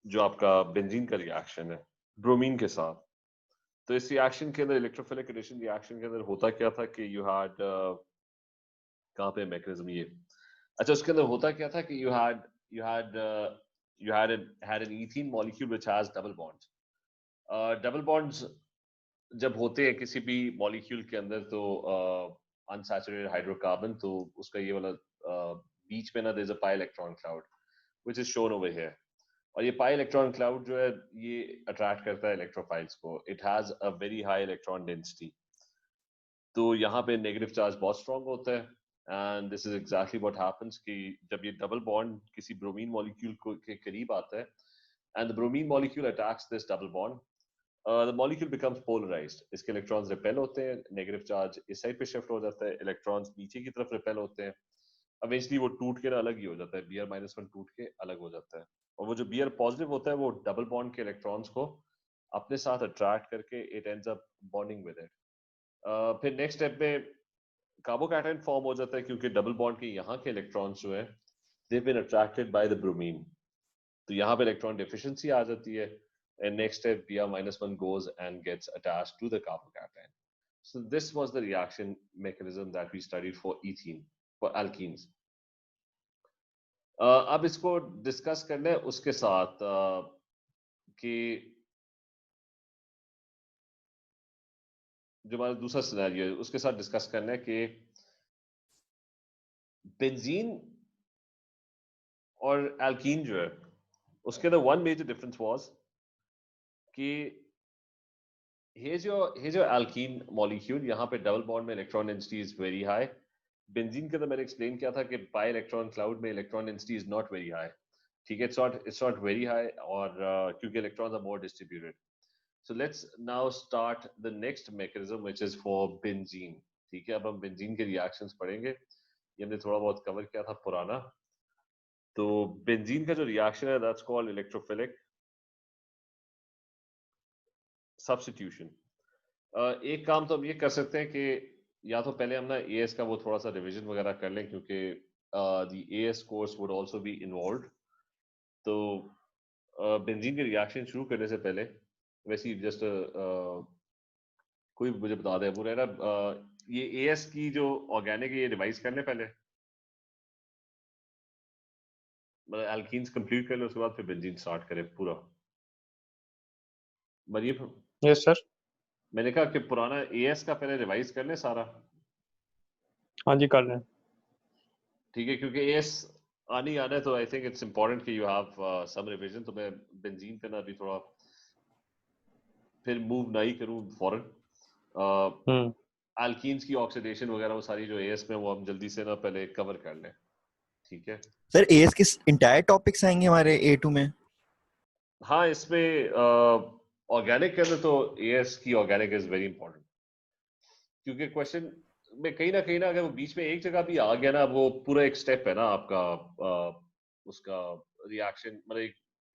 जो आपका बेंजीन का रिएक्शन है ब्रोमीन के साथ। तो इस रिएक्शन के अंदर इलेक्ट्रोफिलिक एडिशन रिएक्शन के अंदर होता क्या था कि यू हैड कहाँ पे मैकेनिज्म ये, अच्छा उसके अंदर होता क्या था कि you had an ethene molecule which has double bonds. Double bonds जब होते हैं किसी भी मॉलिक्यूल के अंदर तो अनसैचुरेटेड हाइड्रोकार्बन, तो उसका ये वाला बीच में ना there is a pi electron cloud which is shown over here. और ये पाई इलेक्ट्रॉन क्लाउड जो है ये अट्रैक्ट करता है इलेक्ट्रोफाइल्स को। It has a very high electron density, तो यहाँ पे नेगेटिव चार्ज बहुत स्ट्रांग होता है। And this is exactly what happens कि जब ये डबल बॉन्ड किसी ब्रोमीन मॉलिक्यूल के करीब आता है and the bromine molecule attacks this double bond, the molecule becomes polarised. इसके इलेक्ट्रॉन्स रिपेल होते हैं, नेगेटिव चार्ज इस साइड पे शिफ्ट हो जाता है, इलेक्ट्रॉन्स नीचे की तरफ रिपेल होते हैं। इवेंचुअली वो टूट के ना अलग ही हो जाता है, Br-1 टूट के अलग हो जाता है। और वो जो Br पॉजिटिव होता है वो डबल बॉन्ड के इलेक्ट्रॉन्स को अपने साथ अट्रैक्ट करके it ends up bonding with it. फिर नेक्स्ट स्टेप में कार्बोकैटायन फॉर्म हो जाता है क्योंकि डबल बॉन्ड के यहाँ के इलेक्ट्रॉन्स जो है they been attracted by the bromine, तो यहाँ पे इलेक्ट्रॉन डेफिशिएंसी आ जाती है। And next step, Br-1 goes and gets attached to the carbocation. So this was the reaction mechanism that we studied for ethene, for alkenes. अब इसको discuss करना है उसके साथ कि जो हमारा दूसरा सिनेरियो है उसके साथ डिस्कस करना है कि बेंजीन और एल्कीन जो है उसके अंदर वन मेजर डिफरेंस वाज कि here's your alkene molecule, यहाँ पे डबल बॉन्ड में electron density is very high. Benzene के अंदर मैंने एक्सप्लेन किया था कि पाई इलेक्ट्रॉन क्लाउड में electron density is not very high. ठीक है, इट्स नॉट वेरी हाई, और क्योंकि electrons are more distributed. So let's now start the next mechanism which is for benzene. ठीक है, अब हम बेंजीन के रिएक्शंस पढ़ेंगे, ये हमने थोड़ा बहुत कवर किया था पुराना। तो बेंजीन का जो रिएक्शन है दैट्स कॉल्ड इलेक्ट्रोफिलिक सब्स्टिट्यूशन। एक काम तो हम ये कर सकते हैं कि या तो पहले हम ना एएस का वो थोड़ा सा रिवीजन वगैरह कर लें क्योंकि the as course would also be involved. तो बेंजीन के रिएक्शन शुरू करने से पहले वैसे ही जस्ट कोई मुझे बता दे बुरा है ना, ये एएस की जो ऑर्गेनिक ये रिवाइज कर लें पहले, मतलब एल्कीन्स कंप्लीट कर लें उसके बाद फिर बेंजीन स्टार्ट करें पूरा। मरीफ, यस सर। मैंने कहा कि पुराना एएस का पहले रिवाइज कर लें सारा। हाँ जी कर रहे हैं। ठीक है, क्योंकि एएस आनी आना है तो आई थिंक इट्स इम्पोर्टेंट कि यू हैव सम रिवीजन। तो मैं बेंजीन पे ना अभी थोड़ा फिर मूव ना ही करूं फॉरन। एल्कीन्स की ऑक्सीडेशन वगैरह वो सारी जो एएस में वो हम जल्दी से ना पहले कवर कर लें। ठीक है सर, एएस के इंटायर टॉपिक्स आएंगे हमारे A2 में? हाँ, इसमें ऑर्गेनिक के अंदर तो एएस की ऑर्गेनिक इज वेरी इंपॉर्टेंट, क्योंकि क्वेश्चन में कहीं ना अगर वो बीच में एक जगह भी आ गया ना, वो पूरा एक स्टेप है ना आपका उसका रिएक्शन, मतलब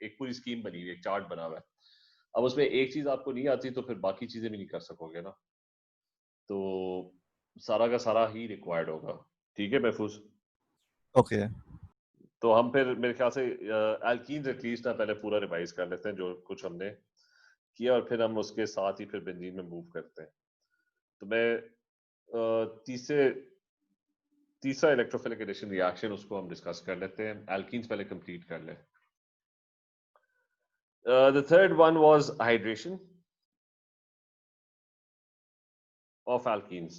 एक पूरी स्कीम बनी हुई, एक चार्ट बना हुआ है। अब उसमें एक चीज आपको नहीं आती तो फिर बाकी चीजें भी नहीं कर सकोगे ना, तो सारा का सारा ही रिक्वायर्ड होगा। ठीक है महफूज? ओके। तो हम फिर मेरे ख्याल से एल्कीन्स एटलीस्ट ना पहले पूरा रिवाइज कर लेते हैं जो कुछ हमने किया, और फिर हम उसके साथ ही फिर बेंजीन में मूव करते हैं। तो मैं तीसरा इलेक्ट्रोफिलिक एडिशन रिएक्शन उसको हम डिस्कस कर लेते हैं। एल्कीन्स पहले कंप्लीट कर लें। The third one was hydration of alkenes.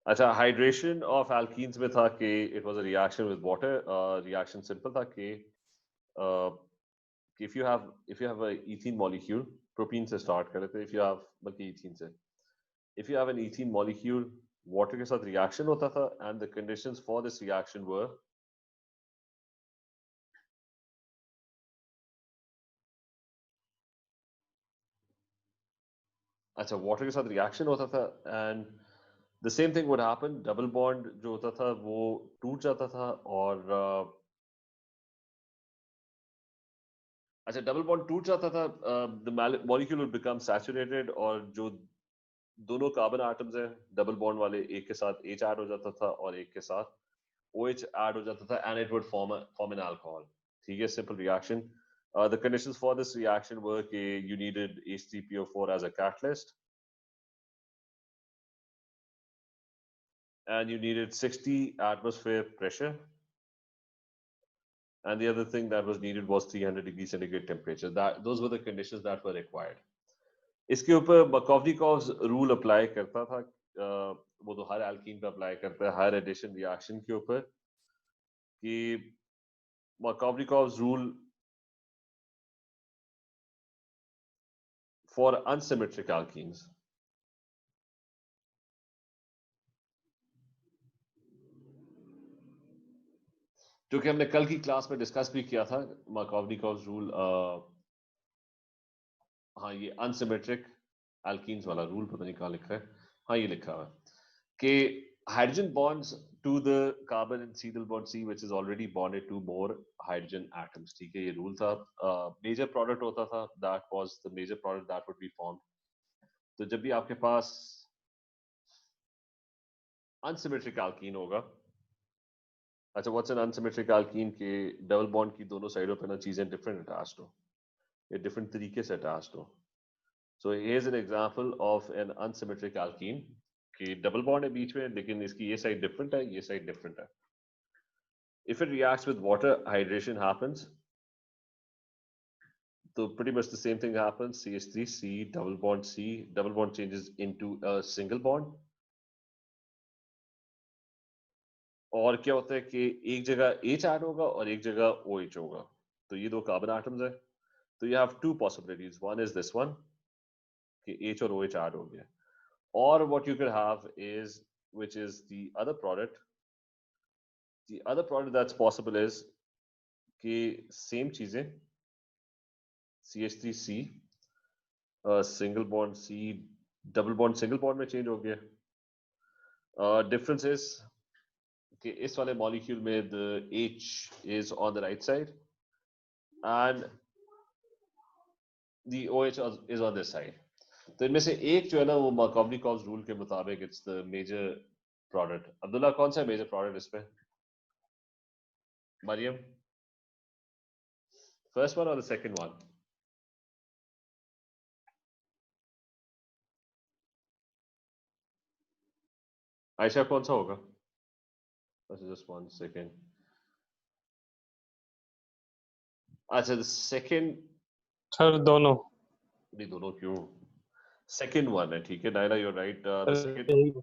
अच्छा, हाइड्रेशन ऑफ एल्कीन्स में था कि it was a reaction with water. Reaction simple था कि if you have a ethene molecule, propene से स्टार्ट कर लेते हैं। if you have, बल्कि ethene से, if you have an ethene molecule, water के साथ रिएक्शन होता था and the conditions for this reaction were अच्छा, वाटर के साथ रिएक्शन होता था and the same thing would happen, double bond जो होता था वो टूट जाता था, और अच्छा डबल बॉन्ड टूट जाता था, the molecule would become saturated, और जो दोनों कार्बन एटम्स हैं डबल बॉन्ड वाले, एक के साथ H ऐड हो जाता था और एक के साथ OH add हो जाता था and it would form an alcohol. ठीक है, simple reaction. The conditions for this reaction were that you needed H3PO4 as a catalyst, and you needed 60 atmosphere pressure, and the other thing that was needed was 300 degrees centigrade temperature. Those were the conditions that were required. इसके ऊपर Markovnikov's rule apply करता था. वो तो हर alkene पे apply करता है, हर addition reaction के ऊपर, कि Markovnikov's rule for unsymmetric alkenes. जो कि हमने कल की क्लास में डिस्कस भी किया था, Markovnikov's rule. हाँ, ये unsymmetric alkenes वाला रूल पता नहीं कहाँ लिखा है. हाँ, ये लिखा हुआ है कि hydrogen bonds to the carbon in C double bond C, which is already bonded to more hydrogen atoms. ठीक है, ये रूल था. Major product होता था, that was the major product that would be formed. तो जब भी आपके पास unsymmetric alkene होगा, अच्छा, what's an unsymmetric alkene? के डबल बॉन्ड की दोनों साइडों पे ना चीजें डिफरेंट अटैच्ड हो, ये डिफरेंट तरीके से अटैच्ड हो. So here's an example of an unsymmetric alkene कि डबल बॉन्ड है बीच में, लेकिन इसकी ये साइड डिफरेंट है, ये साइड डिफरेंट है. If it reacts with water, hydration happens. So pretty much the same thing happens. CH3C, double bond C, double bond changes into a single bond. और क्या होता है कि एक जगह H ऐड होगा और एक जगह OH होगा. तो ये दो कार्बन एटम्स है. तो you have two possibilities. One is this one कि H और OH ऐड हो गया. Or what you could have is, which is the other product. The other product that's possible is कि same चीजें CH3C, single bond C, double bond single bond में change हो गया. Difference is कि इस वाले molecule में the H is on the right side and the OH is on this side. तो इनमें से एक जो है ना वो Markovnikov's rule के मुताबिक it's the major product. Abdullah, कौन सा major product इसमें? Maryam, first one or the second one? Ayesha, कौन सा होगा? Just 1 second. अच्छा, the second. सर दोनों. नहीं, दोनों क्यों? Second one है, ठीक है. Naila, you're right. The second यही-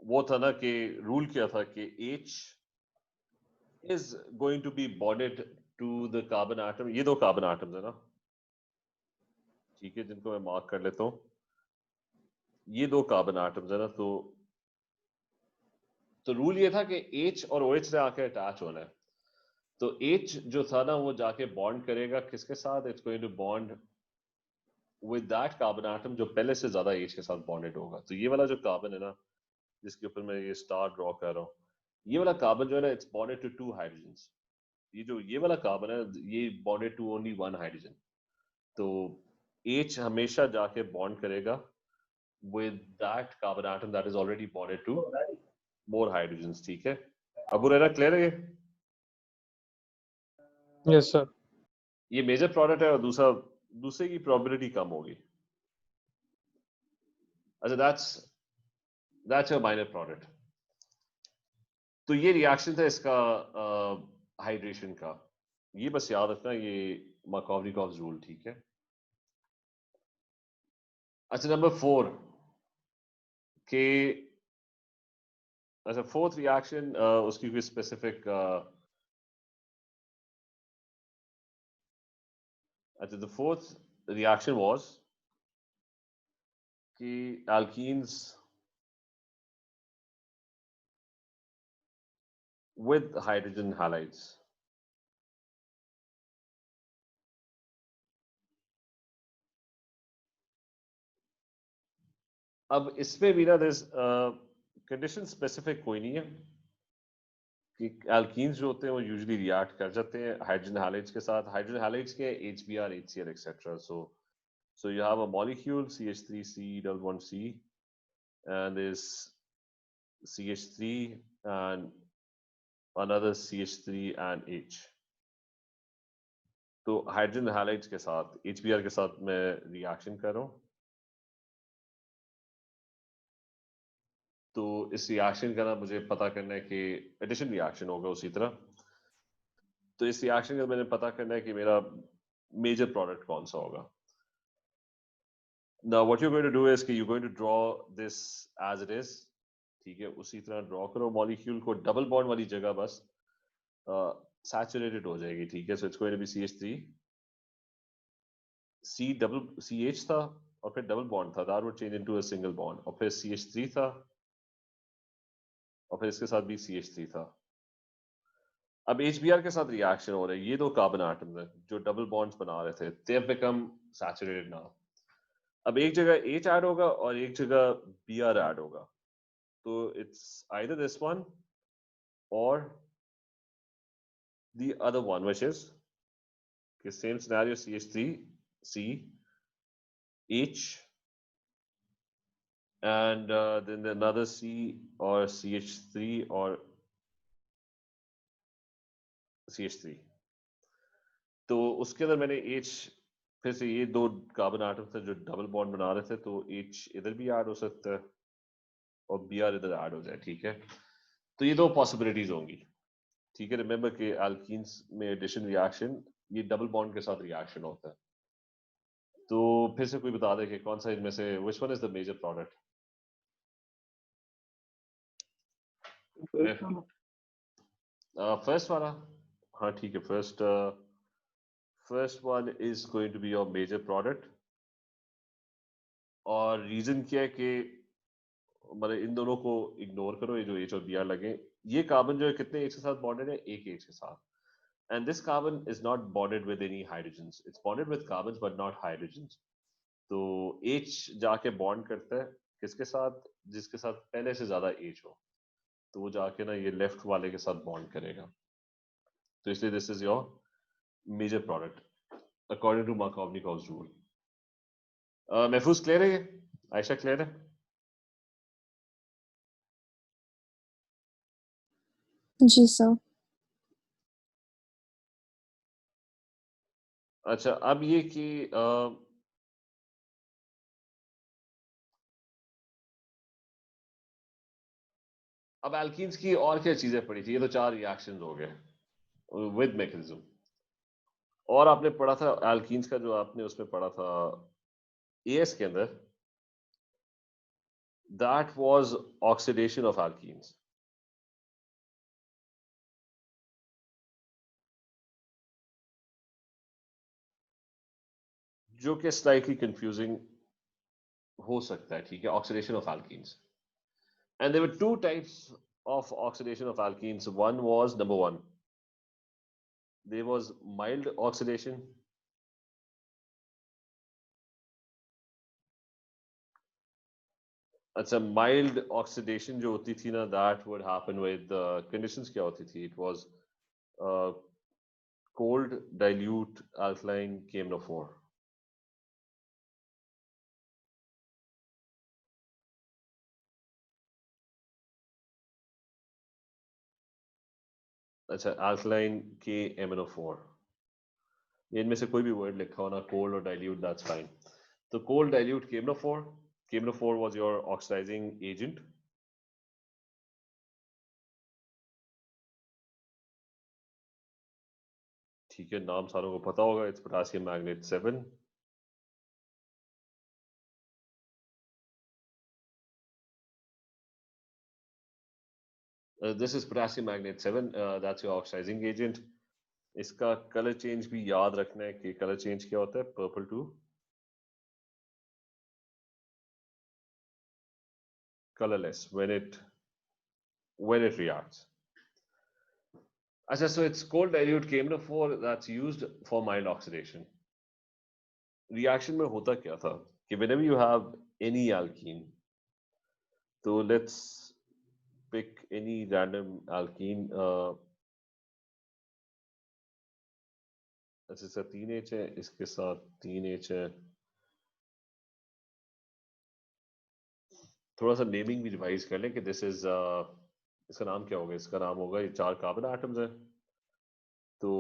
वो था ना कि रूल क्या था कि H is going to be bonded to the carbon atom. ये दो कार्बन एटम्स है ना, ठीक है, जिनको मैं मार्क कर लेता हूँ. ये दो कार्बन एटम्स है ना, तो रूल ये था कि H और OH से आके अटैच होना है. तो H जो था ना वो जाके बॉन्ड करेगा किसके साथ? It's going to bond with that carbon atom जो पहले से ज्यादा H के साथ बॉन्डेड होगा. तो ये वाला जो कार्बन है ना, जिसके ऊपर मैं ये स्टार ड्रॉ कर रहा हूँ, ये वाला कार्बन जो है ना, इट्स बॉन्डेड टू 2 हाइड्रोजन्स. ये वाला कार्बन है, ये बॉन्डेड टू ओनली 1 हाइड्रोजन. तो H हमेशा जाके बॉन्ड करेगा with that carbon atom that is already bonded to more hydrogens. ठीक है, अबू रेरा, क्लियर है ये? Yes sir. ये मेजर प्रोडक्ट है और दूसरे की प्रोबेबिलिटी कम होगी. अच्छा, that's a minor product. तो ये रिएक्शन था इसका हाइड्रेशन का. ये बस याद रखना, ये Markovnikov's रूल, ठीक है. अच्छा, नंबर 4 के, अच्छा, फोर्थ रिएक्शन उसकी कोई स्पेसिफिक. अच्छा, the fourth reaction was कि alkenes with hydrogen halides. अब इसमें भी ना कंडीशन स्पेसिफिक कोई नहीं है कि alkenes जो होते हैं वो यूजुअली रिएक्ट कर जाते हैं हाइड्रोजन हैलाइड्स के साथ. हाइड्रोजन हैलाइड्स के HBr, HCl, etc. So you have a molecule CH3C double bond C and this CH3 and another CH3 and H. तो हाइड्रोजन हैलाइड्स के साथ HBr के साथ मैं रिएक्शन कर रहा हूँ। तो इस रिएक्शन का ना मुझे पता करना है कि एडिशन रिएक्शन होगा उसी तरह। तो इस रिएक्शन का मैंने पता करना है कि मेरा मेजर प्रोडक्ट कौन सा होगा। Now what you're going to do is कि you're going to draw this as it is, ठीक है, उसी तरह ड्रॉ करो मॉलिक्यूल को, डबल बॉन्ड वाली जगह बस सैचुरेटेड हो जाएगी, ठीक है। So it's going to be CH3, CH था और फिर डबल बॉन्ड था, that would change into a single bond, और फिर CH3 था और फिर इसके साथ भी CH3 था। अब HBr के साथ रिएक्शन हो रहा है, ये दो कार्बन एटम्स हैं जो डबल बॉन्ड्स बना रहे थे, they have become saturated now. अब एक जगह H ऐड होगा और एक जगह Br ऐड होगा, तो इट्स आइदर दिस वन और the other one, which is the same scenario, CH3, C, H, and then another C or CH3 or CH3। तो उसके अंदर मैंने H, फिर से ये दो कार्बन आटम थे जो डबल बॉन्ड बना रहे थे, तो H इधर भी ऐड हो सकता है और Br इधर ऐड हो जाए, ठीक है। तो ये दो पॉसिबिलिटीज होंगी, ठीक है। रिमेंबर कि एल्कीन्स में एडिशन रिएक्शन ये डबल बॉन्ड के साथ रिएक्शन होता है। तो फिर से कोई बता दे कि कौन सा इनमें से, which one is the major product? First वाला, हाँ ठीक है, first one is going to be your major product. और रीजन क्या है कि मतलब इन दोनों को इग्नोर करो, ये जो H और Br लगे, ये कार्बन जो है कितने H के साथ बॉन्डेड है? एक H के साथ। And this carbon is not bonded with any hydrogens, it's bonded with carbons but not hydrogens. तो H जाके बॉन्ड करता है किसके साथ? जिसके साथ पहले से ज्यादा H हो, तो वो जाके ना ये लेफ्ट वाले के साथ बॉन्ड करेगा। तो इसलिए this is your major product according to Markovnikov's rule. Mahfooz clear है ये? आयशा क्लियर है? जी सर। अच्छा, अब ये कि अब एल्कीन्स की और क्या चीजें पड़ी थी? ये तो चार रिएक्शंस हो गए विद मैकेनिज्म। और आपने पढ़ा था एल्कीन्स का, जो आपने उसमें पढ़ा था AS के अंदर, that was oxidation of alkenes. जो कि स्लाइटली कंफ्यूजिंग हो सकता है, ठीक है, oxidation of alkenes. And there were two types of oxidation of alkenes. One was, number one, there was mild oxidation. अच्छा, mild oxidation जो होती थी ना, that would happen with conditions क्या होती थी? It was cold dilute alkaline KMnO4. अच्छा, alkaline KMnO4, इनमें से कोई भी वर्ड लिखा हो ना, cold और dilute, that's fine. तो cold dilute KMnO4, KMnO4 was your oxidizing agent. ठीक है, नाम सारों को पता होगा, it's potassium magnet 7। This is potassium magnet 7, that's your oxidising agent. इसका कलर चेंज भी याद रखना है कि कलर चेंज क्या होता है, purple to colourless when it reacts. अच्छा, so it's cold dilute KMnO4 that's used for mild oxidation. Reaction में होता क्या था कि whenever you have any alkene, तो let's pick any random alkene, अच्छा इसका 3H है, इसके साथ 3H है। थोड़ा सा नेमिंग भी रिवाइज कर लें कि दिस इज इसका नाम क्या होगा? इसका नाम होगा, ये 4 कार्बन एटम्स है, तो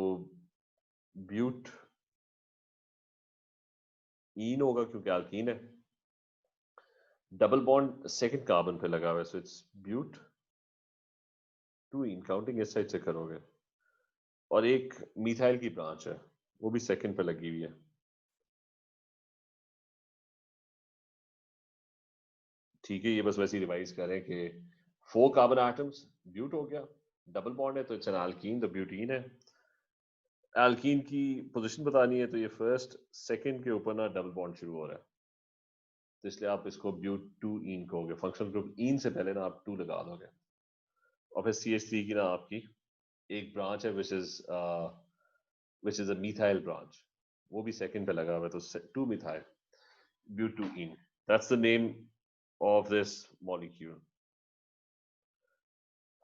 ब्यूट ईन होगा क्योंकि अल्कीन है। डबल बॉन्ड सेकंड कार्बन पे लगा हुआ है, so it's but 2 ene, counting इस साइड से करोगे। और एक मिथाइल की ब्रांच है, वो भी सेकंड पे लगी हुई है। ठीक है, ये बस वैसे ही रिवाइज करें कि 4 कार्बन एटम्स, ब्यूट हो गया, डबल बॉन्ड है तो इट्स एन अल्कीन, तो ब्यूटीन है। एल्कीन की पोजीशन बतानी है तो ये फर्स्ट सेकंड के ऊपर ना डबल बॉन्ड शुरू हो रहा है, तो इसलिए आप इसको ब्यूट 2 ईन कहोगे। फंक्शनल ग्रुप ईन से पहले ना आप 2 लगा दोगे। और फिर CH3 की ना आपकी एक ब्रांच है which is a methyl branch, वो भी सेकंड पे लगा हुआ है, तो 2 methyl, butene, that's the name of this molecule.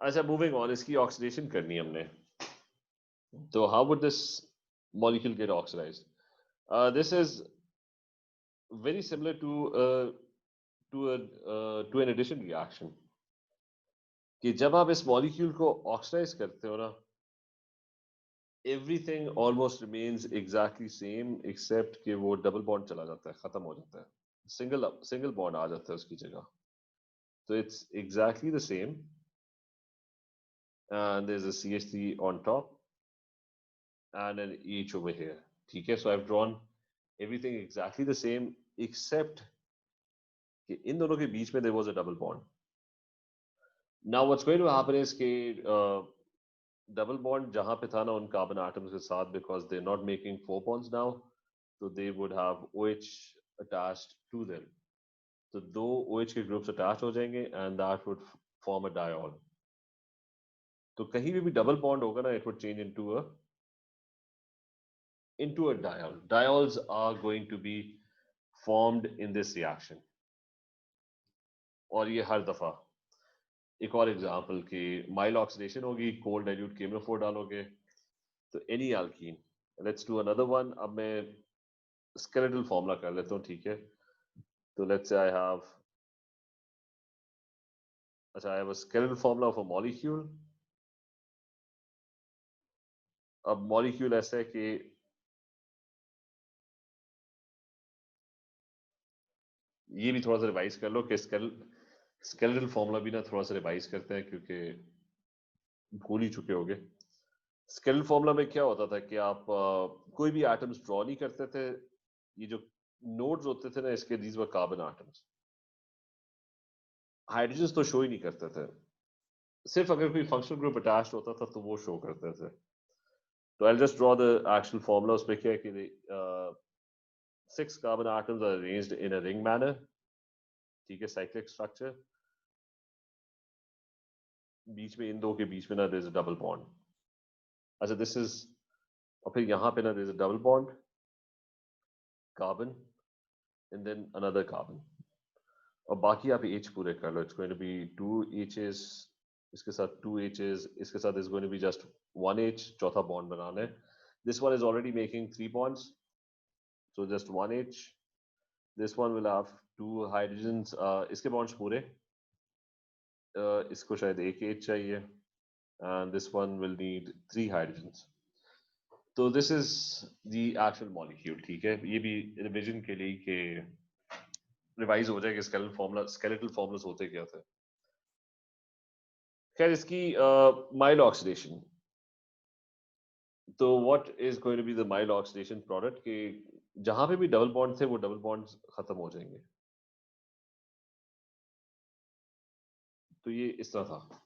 अच्छा, मूविंग ऑन, इसकी ऑक्सीडेशन करनी है हमने, तो how would this molecule get oxidized? This is very similar to an addition reaction, कि जब आप इस molecule को oxidize करते हो ना, everything almost remains exactly same except कि वो double bond चला जाता है, खत्म हो जाता है, single bond आ जाता है उसकी जगह, so it's exactly the same, and there's a CH3 on top and an H over here. ठीक है, so I've drawn everything exactly the same except कि इन दोनों के बीच में there was a double bond. Now what's going to happen is कि double bond जहां पे था ना उन carbon atoms के साथ, because they're not making 4 bonds now, so they would have OH attached to them. तो 2 OH के groups attached हो जाएंगे and that would form a diol. तो कहीं भी double bond होगा ना, it would change into a diol. Diols are going to be formed in this reaction. और ये हर दफा, एक और एग्जांपल कि माइल्ड ऑक्सीडेशन होगी, कोल्ड डाइल्यूट KMnO4 डालोगे, तो any alkyne. Let's do another one. अब मैं स्केलेटल फॉर्मूला कर लेता हूँ, ठीक है? तो let's say I have a skeletal formula of a molecule. अब मॉलिक्यूल ऐसा है कि ये भी थोड़ा सा रिवाइज कर लो कि स्केलेटल फॉर्मूला भी ना थोड़ा सा रिवाइज करते हैं क्योंकि भूल ही चुके होगे। स्केलेटल फॉर्मूला में क्या होता था कि आप कोई भी एटम्स ड्रॉ नहीं करते थे, ये जो नोड्स होते थे ना इसके, these were carbon atoms, hydrogen तो शो ही नहीं करते थे, सिर्फ अगर कोई फंक्शनल ग्रुप अटैच्ड होता था तो वो शो करते थे। तो I just draw the actual formula. उसमें क्या है कि 6 carbon atoms are arranged in a ring manner, ठीक है, साइक्लिक स्ट्रक्चर, बीच में इन दो के बीच में ना there is a double bond. अच्छा, दिस इज, और फिर यहाँ पे ना there is a double bond, carbon and then another carbon, और बाकी आप H पूरे कर लो। It's going to be 2 H's, इसके साथ 2 H's, इसके साथ is going to be just 1 H, चौथा बॉन्ड बनाना है। This one is already making 3 bonds, so just 1 H. This one will have 2 hydrogens, इसके bonds पूरे, इसको शायद एक H चाहिए, and this one will need 3 hydrogens. तो this is the actual molecule, ठीक है? ये भी रिविजन के लिए कि रिवाइज हो जाए कि स्केलेटल फॉर्मूलास होते क्या थे। खैर, इसकी माइल्ड ऑक्सीडेशन, तो what is going to be the mild oxidation product, कि जहां पे भी डबल बॉन्ड थे वो डबल बॉन्ड्स खत्म हो जाएंगे। तो ये इस तरह था।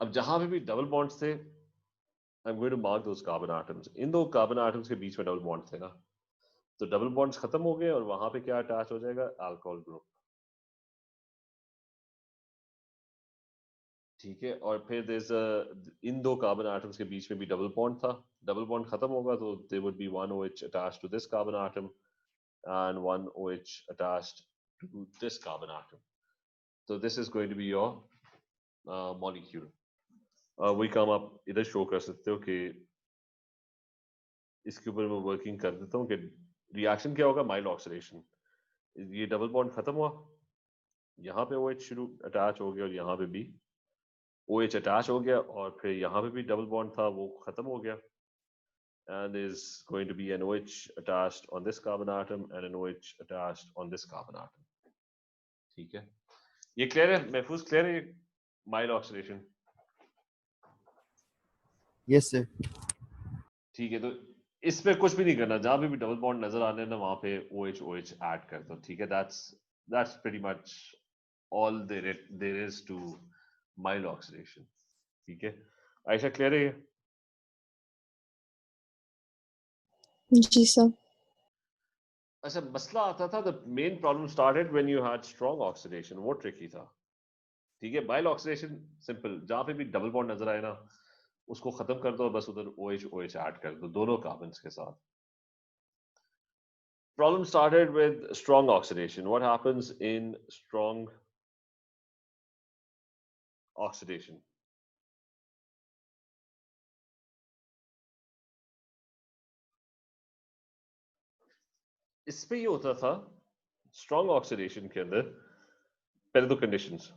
अब जहां पे भी डबल बॉन्ड्स थे, I am going to mark those carbon atoms. इन दो कार्बन एटम्स के बीच में डबल बॉन्ड थे ना, तो डबल बॉन्ड्स खत्म हो गए और वहां पे क्या अटैच हो जाएगा? अल्कोहल ग्रुप, ठीक है? और फिर इन दो कार्बन एटम्स के बीच में भी डबल बॉन्ड था, डबल बॉन्ड खत्म होगा तो there would be 1 OH attached to this carbon atom and 1 OH attached to this carbon atom. So this is going to be your molecule. वही काम आप इधर शो कर सकते हो कि इसके ऊपर मैं वर्किंग कर देता हूँ कि रिएक्शन क्या होगा? माइल्ड ऑक्सीडेशन, ये डबल बॉन्ड खत्म हुआ, यहाँ पे OH शुरू अटैच हो गया और यहाँ पे भी OH अटैच हो गया और फिर यहाँ पे भी डबल बॉन्ड था वो खत्म हो गया and is going to be an OH attached on this carbon atom and an OH attached on this carbon atom. ठीक है, ये क्लियर है? महफूज क्लियर है? Mild oxidation yes sir. ठीक है, तो इसमें कुछ भी नहीं करना, जहां पे भी डबल बॉन्ड नजर आने ना वहां पे OH OH ऐड कर दो, ठीक है? that's pretty much all there is to mild oxidation. ठीक है, आयशा क्लियर है ये? जी सर। अच्छा, मसला आता था, the main problem started when you had strong oxidation. वो tricky था, ठीक है? mild oxidation simple, जहां पे भी डबल बॉन्ड नजर आए ना उसको खत्म कर दो, बस उधर OH OH ऐड कर दो दोनों कार्बन्स के साथ. Problem started with strong oxidation. What happens in strong oxidation? इसमें ये होता था strong oxidation के अंदर पहले दो conditions.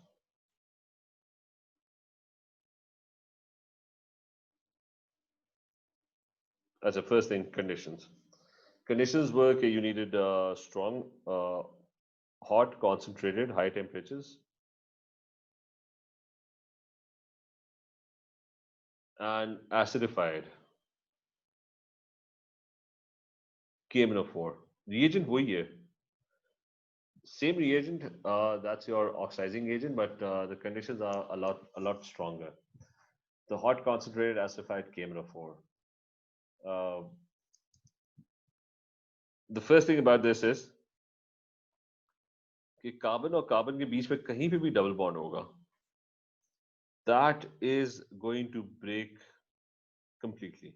As a first thing, conditions. Conditions were that you needed strong, hot, concentrated, high temperatures, and acidified KMnO4. Reagent वही है. Same reagent, that's your oxidizing agent, but the conditions are a lot stronger. The hot, concentrated, acidified KMnO4. The first thing about this is कि carbon और carbon के बीच में कहीं पे भी डबल बॉन्ड होगा, that is going to break completely.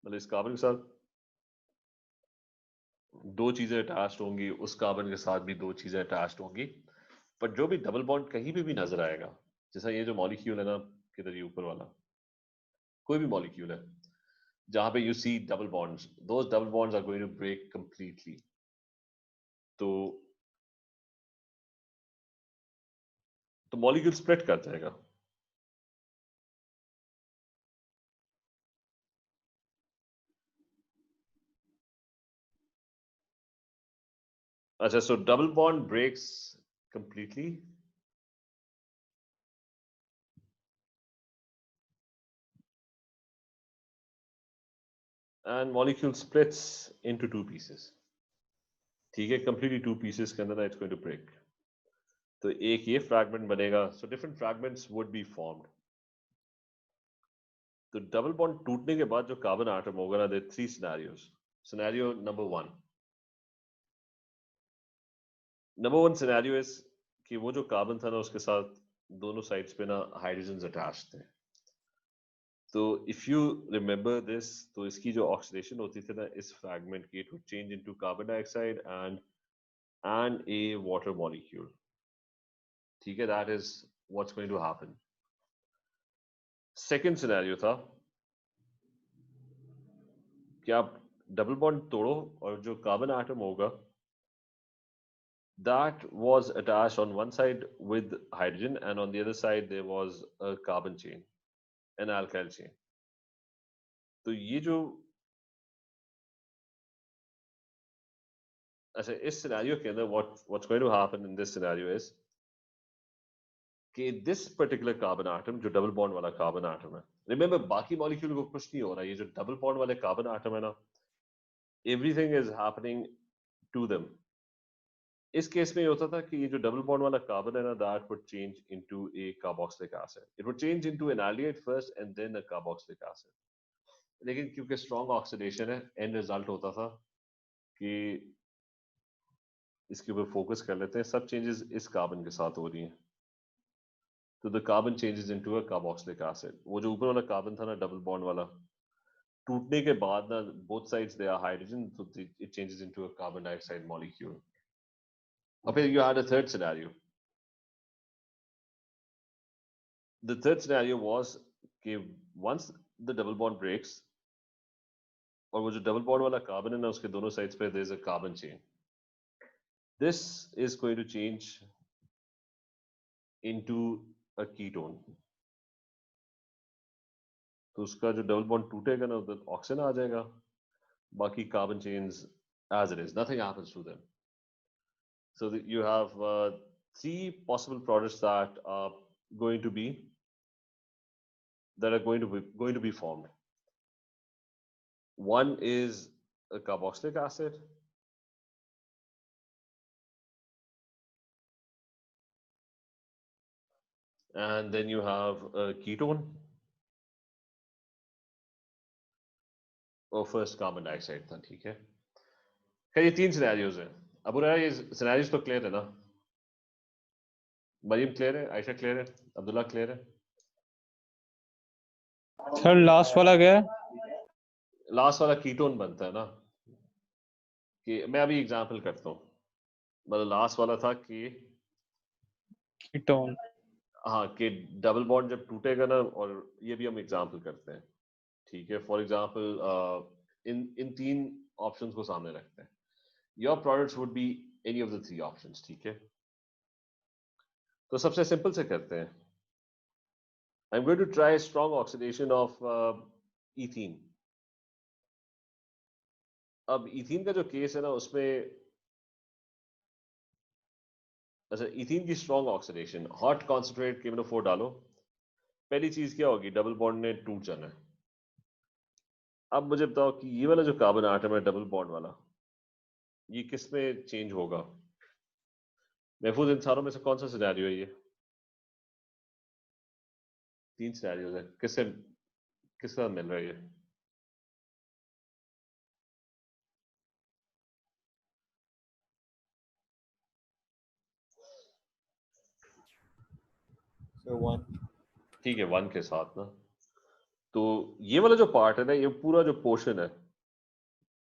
मतलब इस कार्बन के साथ दो चीजें अटैच्ड होंगी, उस कार्बन के साथ भी दो चीजें अटैच्ड होंगी, पर जो भी डबल बॉन्ड कहीं पे भी नजर आएगा, जैसा ये जो मॉलिक्यूल है ना, किधर ये ऊपर वाला, कोई भी मॉलिक्यूल है जहां पे you see double bonds, those double bonds are going to break completely. तो मॉलिक्यूल स्प्लिट कर जाएगा. अच्छा, so double bond breaks completely. And molecule splits into two pieces. ठीक है, completely two pieces के अंदर it's going to break. तो एक ये fragment बनेगा, so different fragments would be formed. तो double bond टूटने के बाद जो carbon atom होगा ना, there are three scenarios. Scenario number one. Number one scenario is कि वो जो carbon था ना उसके साथ दोनों sides पे ना hydrogens attached थे. तो if you remember this, तो इसकी जो oxidation होती थी ना इस fragment की, it would change into carbon dioxide and a water molecule. ठीक है, that is what's going to happen. Second scenario था कि आप डबल बॉन्ड तोड़ो और जो कार्बन एटम होगा that was attached on one side with hydrogen and on the other side there was a carbon chain, an alkyl chain. तो ये जो अच्छा इस सिनेरियो के अंदर what's going to happen in this scenario is कि this particular carbon atom जो double bond वाला कार्बन एटम है, रिमेंबर बाकी मॉलिक्यूल को कुछ नहीं हो रहा, ये जो डबल बॉन्ड वाले कार्बन एटम है ना, everything is happening to them. इस केस में ये होता था कि ये जो डबल बॉन्ड वाला कार्बन है ना, that would change into a carboxylic acid. It would change into an aldehyde first and then a carboxylic acid. लेकिन क्योंकि स्ट्रॉन्ग ऑक्सीडेशन है, एंड रिजल्ट होता था कि इसके ऊपर फोकस कर लेते हैं, सब चेंजेस इस कार्बन के साथ हो रही हैं. तो the carbon changes into a carboxylic acid. वो जो ऊपर वाला कार्बन था ना डबल बॉन्ड वाला, टूटने के बाद ना both sides they are hydrogen, तो it changes into a carbon dioxide molecule. और फिर you had a third scenario. The third scenario was कि once the double bond breaks और वो जो डबल बॉन्ड वाला कार्बन है ना उसके दोनों साइड्स पे there is a carbon chain. This is going to change into a ketone, तो उसका जो डबल बॉन्ड टूटेगा ना उधर ऑक्सीजन आ जाएगा, बाकी carbon chains as it is, nothing happens to them. So you have three possible products that are going to be formed. One is a carboxylic acid. And then you have a ketone, और first carbon dioxide था, ठीक है। क्या ये तीन scenarios हैं? अब ये सिनेरियोज तो क्लियर है ना? मरीम क्लियर है, आयशा क्लियर है, अब्दुल्ला क्लियर है? सर लास्ट वाला क्या है? लास्ट वाला कीटोन बनता है ना, कि मैं अभी एग्जांपल करता हूँ। मतलब लास्ट वाला था कि कीटोन, हाँ, कि डबल बॉन्ड जब टूटेगा ना, और ये भी हम एग्जांपल करते हैं, ठीक है। फॉर एग्जांपल इन तीन ऑप्शंस को सामने रखते हैं। Your products would be any of the three options, ठीक है। तो सबसे सिंपल से करते हैं। I am going to try strong oxidation of ethene. अब ईथीन का जो केस है ना, उसमें अच्छा, ईथीन की strong oxidation, hot concentrate KMnO4 डालो, पहली चीज क्या होगी, डबल बॉन्ड ने टूट जाना है। अब मुझे बताओ कि ये वाला जो कार्बन आटम है डबल बॉन्ड वाला, ये किस में चेंज होगा? महफूज, इन सारों में से कौन सा सिनेरियो है ये? तीन सिनेरियोज है, किसके साथ मिल रहा है ये? So 1. ठीक है, 1 के साथ ना। तो ये वाला जो पार्ट है ना, ये पूरा जो पोर्शन है,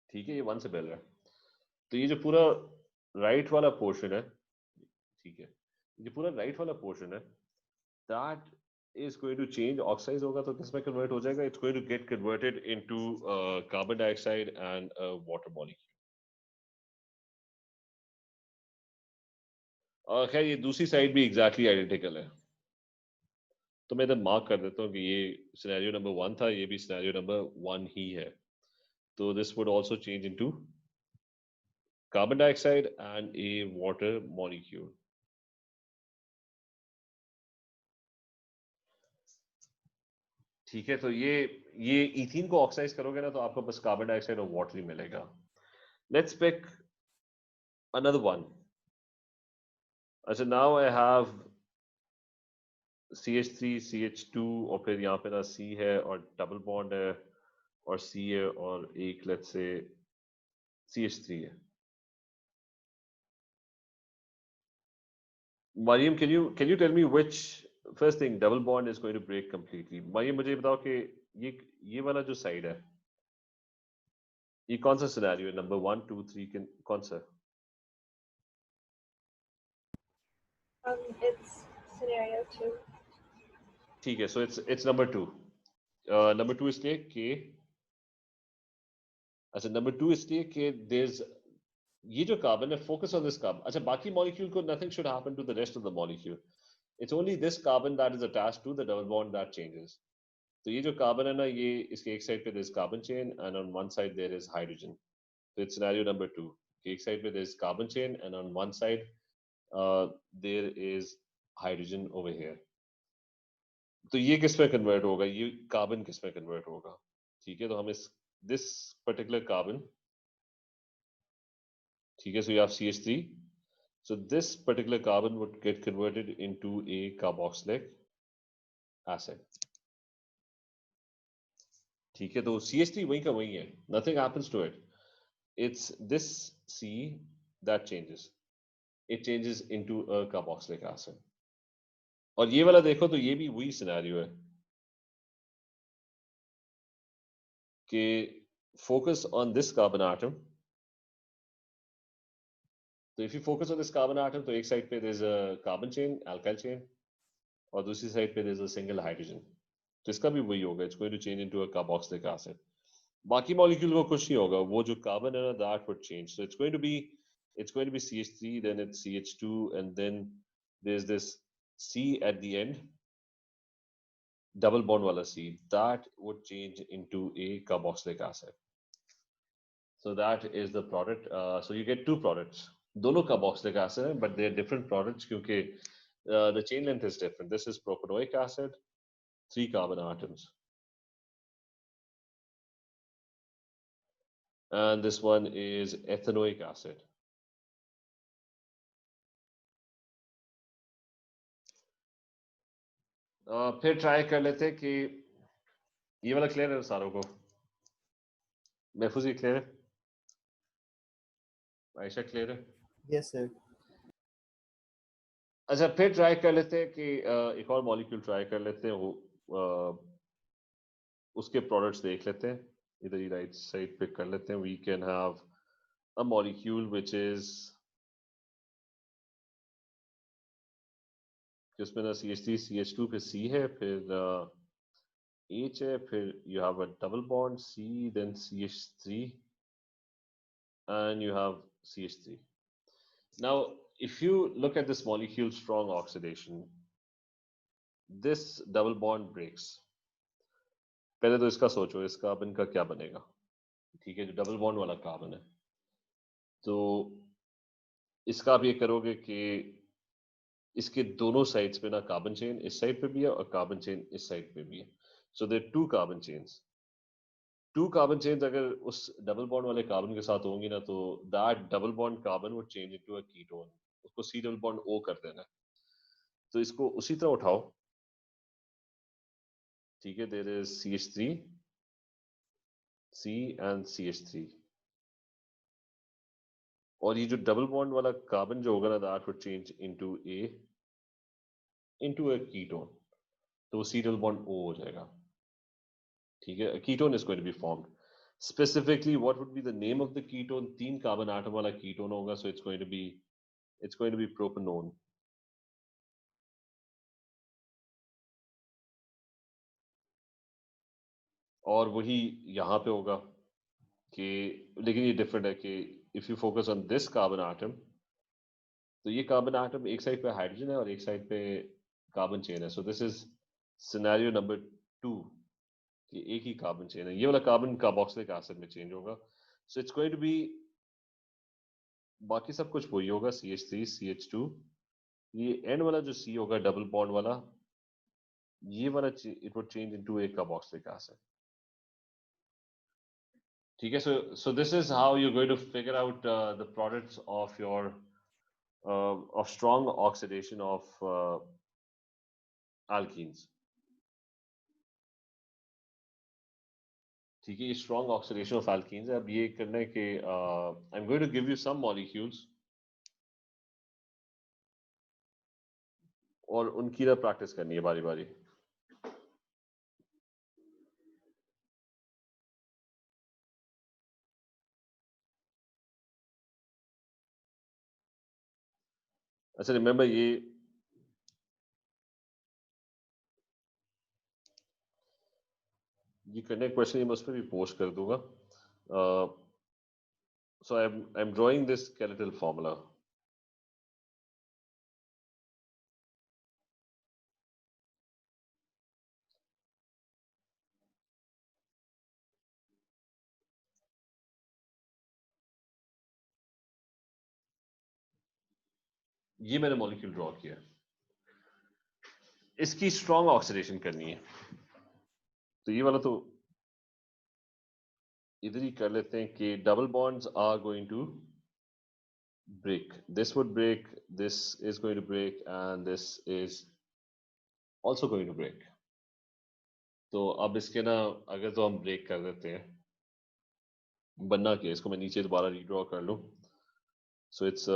ठीक है, ये 1 से मिल रहा है। तो ये जो पूरा राइट वाला पोर्शन है, ठीक है, ये पूरा राइट वाला पोर्शन है, that is going to change, oxidize होगा तो किसमें convert हो जाएगा? It's going to get converted into carbon dioxide and a water molecule. और खैर ये दूसरी साइड भी exactly identical है, तो मैं इधर मार्क कर देता हूँ कि ये सिनेरियो नंबर 1 था, ये भी सिनेरियो नंबर 1 ही है। तो this would also change into carbon dioxide and a water molecule. ठीक है, तो ये इथीन को ऑक्साइज करोगे ना, तो आपको बस कार्बन डाइऑक्साइड और वाटर ही मिलेगा। Let's pick another one. अच्छा, now I have CH3 CH2, और फिर यहाँ पे ना C है और डबल बॉन्ड है और C है और एक लेट्स से CH3 है। Maryam, can you tell me which first thing double bond is going to break completely? Maryam, मुझे बताओ कि ये वाला जो साइड है, ये कौन सा सिनेरियो है? नंबर 1 2 3 कौन सा? It's scenario 2. ठीक है, so it's number 2. Number 2 इसलिए कि अच्छा, नंबर 2 इसलिए कि there's ये जो कार्बन है, फोकस ऑन दिस कार्बन। अच्छा, बाकी मॉलिक्यूल को nothing should happen to the rest of the molecule, it's only this carbon that is attached to the double bond that changes. तो ये जो कार्बन है ना, ये इसके एक साइड पे there is carbon chain and on one side there is hydrogen. तो इट्स सिनेरियो नंबर 2, एक साइड पे there is carbon chain and on one side there is hydrogen over here. तो ये किस में कन्वर्ट होगा? ये कार्बन किस में कन्वर्ट होगा? ठीक है, तो हम इस दिस पर्टिकुलर कार्बन, ठीक है, so you have CH3, so this particular carbon would get converted into a carboxylic acid. ठीक है, तो CH3 वही का वही है, nothing happens to it, it's this C that changes, it changes into a carboxylic acid. और ये वाला देखो तो ये भी वही सिनेरियो है कि focus on this carbon atom. तो if you focus on this carbon atom, तो एक साइड पे there's a carbon chain, alkyl chain, और दूसरी साइड पे there's a single hydrogen. तो इसका भी वही होगा, it's going to change into a carboxylic acid. बाकी मॉलिक्यूल को कुछ नहीं होगा, वो जो कार्बन है ना, that would change. So it's going to be CH3, then it's CH2, and then there's this C at the end, double bond wala C, that would change into a carboxylic acid. So that is the product. So you get two products. दोनों carboxylic acid है, but they are different products क्योंकि the chain length is different. This is propanoic acid, 3 carbon atoms, and this one is ethanoic acid. फिर try कर लेते हैं कि ये वाला क्लियर है सारों को? महफूज ये क्लियर है? आयशा क्लियर है? Yes sir. अच्छा, फिर ट्राई कर लेते हैं कि एक और मॉलिक्यूल ट्राई कर लेते हैं, वो उसके प्रोडक्ट्स देख लेते हैं, इधर ही राइट साइड पे कर लेते हैं. We can have a molecule which is जिसमें ना CH3 CH2 पे C है, फिर H है, फिर you have a double bond C, then CH3 and you have CH3. Now if you look at this molecule strong oxidation, this double bond breaks. पहले तो इसका सोचो, इस कार्बन का क्या बनेगा? ठीक है, जो डबल बॉन्ड वाला कार्बन है, तो इसका आप ये करोगे कि इसके दोनों साइड्स पे ना कार्बन चेन इस साइड पे भी है और कार्बन चेन इस साइड पे भी है. So there two carbon chains. Two carbon chains अगर उस डबल बॉन्ड वाले कार्बन के साथ होंगी ना, तो that double bond carbon would change into a ketone. उसको C डबल बॉन्ड O कर देना है. तो इसको उसी तरह उठाओ. ठीक है, there is CH3 C and CH3, और ये जो डबल बॉन्ड वाला कार्बन जो होगा ना, that would change into a ketone. तो वो C डबल बॉन्ड O हो जाएगा. ठीक है, ketone is going to be formed. Specifically what would be the name of the ketone? 3 carbon atom वाला कीटोन होगा, so it's going to be propanone. और वही यहाँ पे होगा कि, लेकिन ये डिफरेंट है कि if you focus on this carbon atom, तो ये कार्बन एटम एक साइड पे हाइड्रोजन है और एक साइड पे कार्बन चेन है. So this is scenario number 2 कि एक ही कार्बन चेन है. ये वाला कार्बन कार्बोक्सिलिक एसिड में चेंज होगा. So it's going to be, बाकी सब कुछ वही होगा, CH3 CH2. ये एंड वाला जो C होगा डबल बॉन्ड वाला, ये वाला it would change into A carboxylic acid. ठीक है, so this is how you're going to figure out the products of your of strong oxidation of alkenes. ठीक है, ये strong oxidation of alkenes है. अब ये करना है कि I'm going to give you some molecules और उनकी ना प्रैक्टिस करनी है बारी बारी. अच्छा, रिमेंबर ये करने क्वेश्चन मैं उस पर भी पोस्ट कर दूंगा. So I'm drawing this skeletal formula. ये मैंने मॉलिक्यूल ड्रॉ किया. इसकी स्ट्रॉन्ग ऑक्सीडेशन करनी है, तो ये वाला तो इधर ही कर लेते हैं कि double bonds are going to break. This would break, this is going to break, and this is also going to break. तो अब इसके ना अगर तो हम ब्रेक कर देते हैं, बनना क्या, इसको मैं नीचे दोबारा रीड्रॉ कर लूं. सो इट्स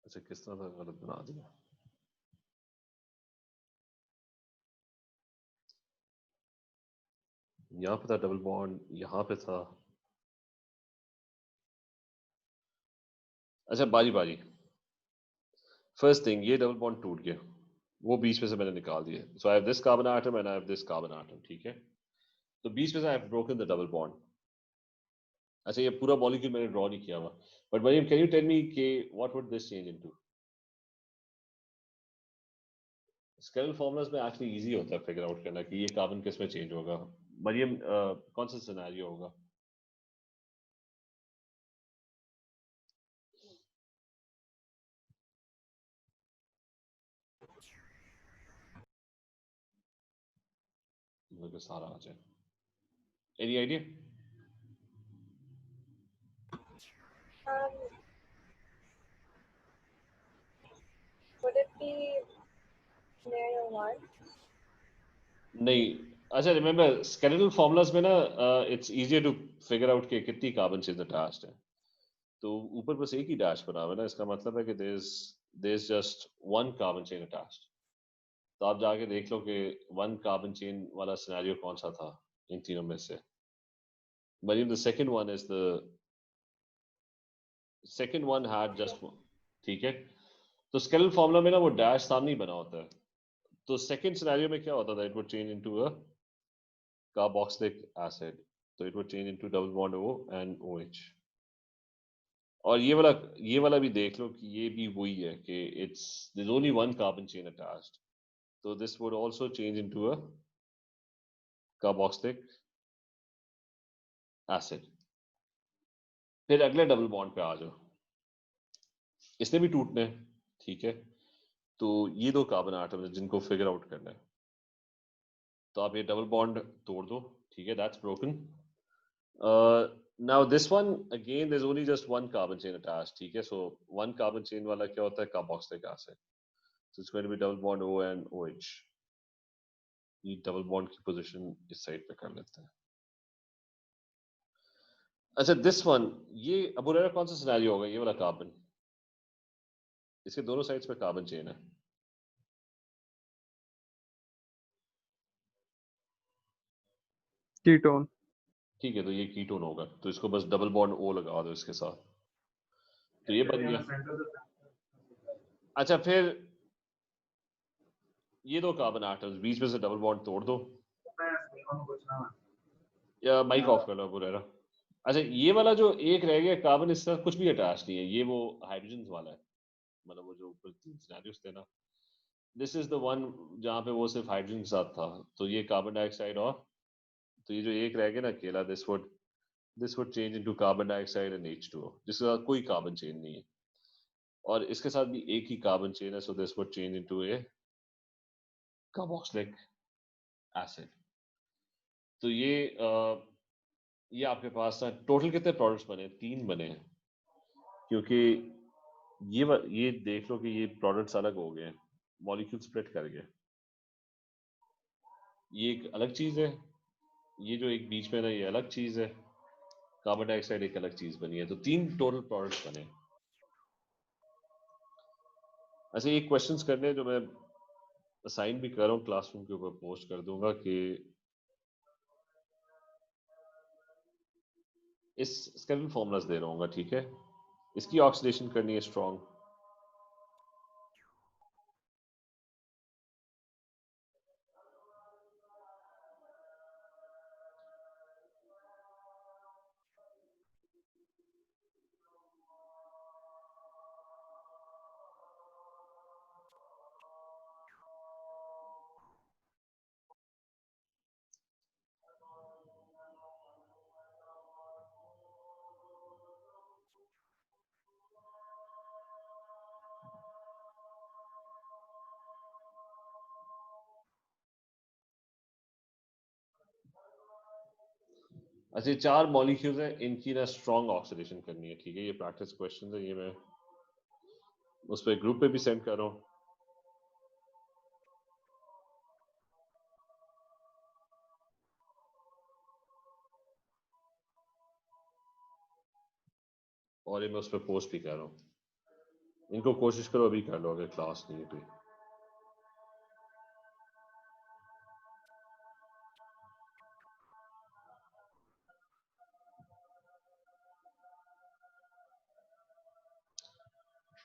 अच्छा, किस तरह का गलत बना दिया. यहाँ पे था डबल बॉन्ड, यहाँ पे था. अच्छा, बारी बारी. फर्स्ट थिंग, ये डबल बॉन्ड टूट गया, वो बीच में से मैंने निकाल दिया. So I have this carbon atom and I have this carbon atom. ठीक है, तो बीच में से I have broken the double bond. अच्छा ये पूरा मॉलिक्यूल मैंने ड्रॉ नहीं किया हुआ, but Mariam can you tell me कि what would this change into? Scalar formulas में एक्चुअली इजी होता है फिगर आउट करना कि ये कार्बन किस में चेंज होगा। मरियम कौन सा सिनेरियो होगा? मुझे सारा आ जाए। Any idea? Um, would it be scenario 1? नहीं, अच्छा रिमेम्बर स्केलेटल फॉर्मूलाज में ना it's easier to figure out कि कितनी कार्बन चेन्स अटैच्ड है। तो ऊपर बस एक ही डैश बना हुआ है ना, इसका मतलब है कि there is just one carbon chain attached. तो आप जाके देख लो कि वन कार्बन चेन वाला सिनेरियो कौन सा था इन तीनों में से। मरीम the second one is the second one had just, ठीक है। तो स्केलेटल फॉर्मूला में ना वो डैश सामने ही बना होता है। तो सेकंड सिनेरियो में क्या होता था, it would change into a carboxylic acid, so it would change into double bond O and OH। और ये वाला भी देख लो कि ये भी वही है कि it's there's only one carbon chain attached, so this would also change into a carboxylic acid। फिर अगले डबल बॉन्ड पे आ जाओ, इसने भी टूटना है, ठीक है। तो ये दो कार्बन आटम है जिनको फिगर आउट करना है। तो आप ये डबल बॉन्ड तोड़ दो, ठीक है, that's broken. Now this one again there's only just one carbon chain attached, ठीक है। So one carbon chain वाला क्या होता है, carboxylic acid, so it's going to be double bond O and OH। ये डबल बॉन्ड की position इस side पे कर लेते हैं। अच्छा दिस वन, ये अब बोल रहा कौन सा सिनेरियो होगा, ये वाला कार्बन, इसके दोनों साइड्स पे कार्बन चेन है। कीटोन। ठीक है, तो ये कीटोन होगा, तो इसको बस डबल बॉन्ड O लगा दो इसके साथ, तो ये बन गया। अच्छा फिर ये दो कार्बन एटम्स बीच में से डबल बॉन्ड तोड़ दो, या माइक ऑफ कर लो बुरेरा। अच्छा ये वाला जो एक रह गया कार्बन, इसका कुछ भी अटैच नहीं है, ये वो हाइड्रोजन वाला है, मतलब वो जो ऊपर तीन सिनेरियोस थे ना, दिस इज द वन जहाँ पे वो सिर्फ हाइड्रोजन के साथ था। तो ये कार्बन डाइऑक्साइड, और तो ये जो एक रह गया ना अकेला, this would change into carbon dioxide and H2O, जिसके साथ कोई कार्बन चेन नहीं है, और इसके साथ भी एक ही कार्बन चेन है, so this would change into A carboxylic acid. तो ये आपके पास ना टोटल कितने प्रोडक्ट्स बने, तीन बने हैं, क्योंकि ये देख लो कि ये प्रोडक्ट्स अलग हो गए, मॉलिक्यूल स्प्लिट कर गए। ये एक अलग चीज है, ये जो एक बीच में ना ये अलग चीज है, कार्बन डाइऑक्साइड एक अलग चीज बनी है, तो तीन टोटल प्रोडक्ट्स बने। ऐसे एक क्वेश्चंस करने हैं जो मैं असाइन भी कर रहा हूँ, क्लासरूम के ऊपर पोस्ट कर दूंगा कि इस स्केलेटल फॉर्मूलाज दे रहा हूँ, ठीक है, इसकी ऑक्सीडेशन करनी है स्ट्रॉन्ग। अच्छा ये चार मॉलिक्यूल्स हैं, इनकी ना स्ट्रॉन्ग ऑक्सीडेशन करनी है, ठीक है। ये प्रैक्टिस क्वेश्चन है, ये मैं उस पर ग्रुप पे भी सेंड कर रहा हूँ। और ये मैं उस पर पोस्ट भी कर रहा हूँ, इनको कोशिश करो अभी कर लो अगर क्लास नहीं हुई।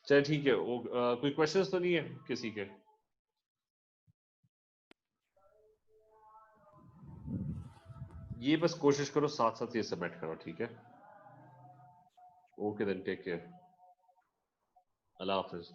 चलिए ठीक है, वो कोई क्वेश्चंस तो नहीं है किसी के? ये बस कोशिश करो साथ साथ ये सबमिट करो, ठीक है। Okay then, take care. Allah Hafiz.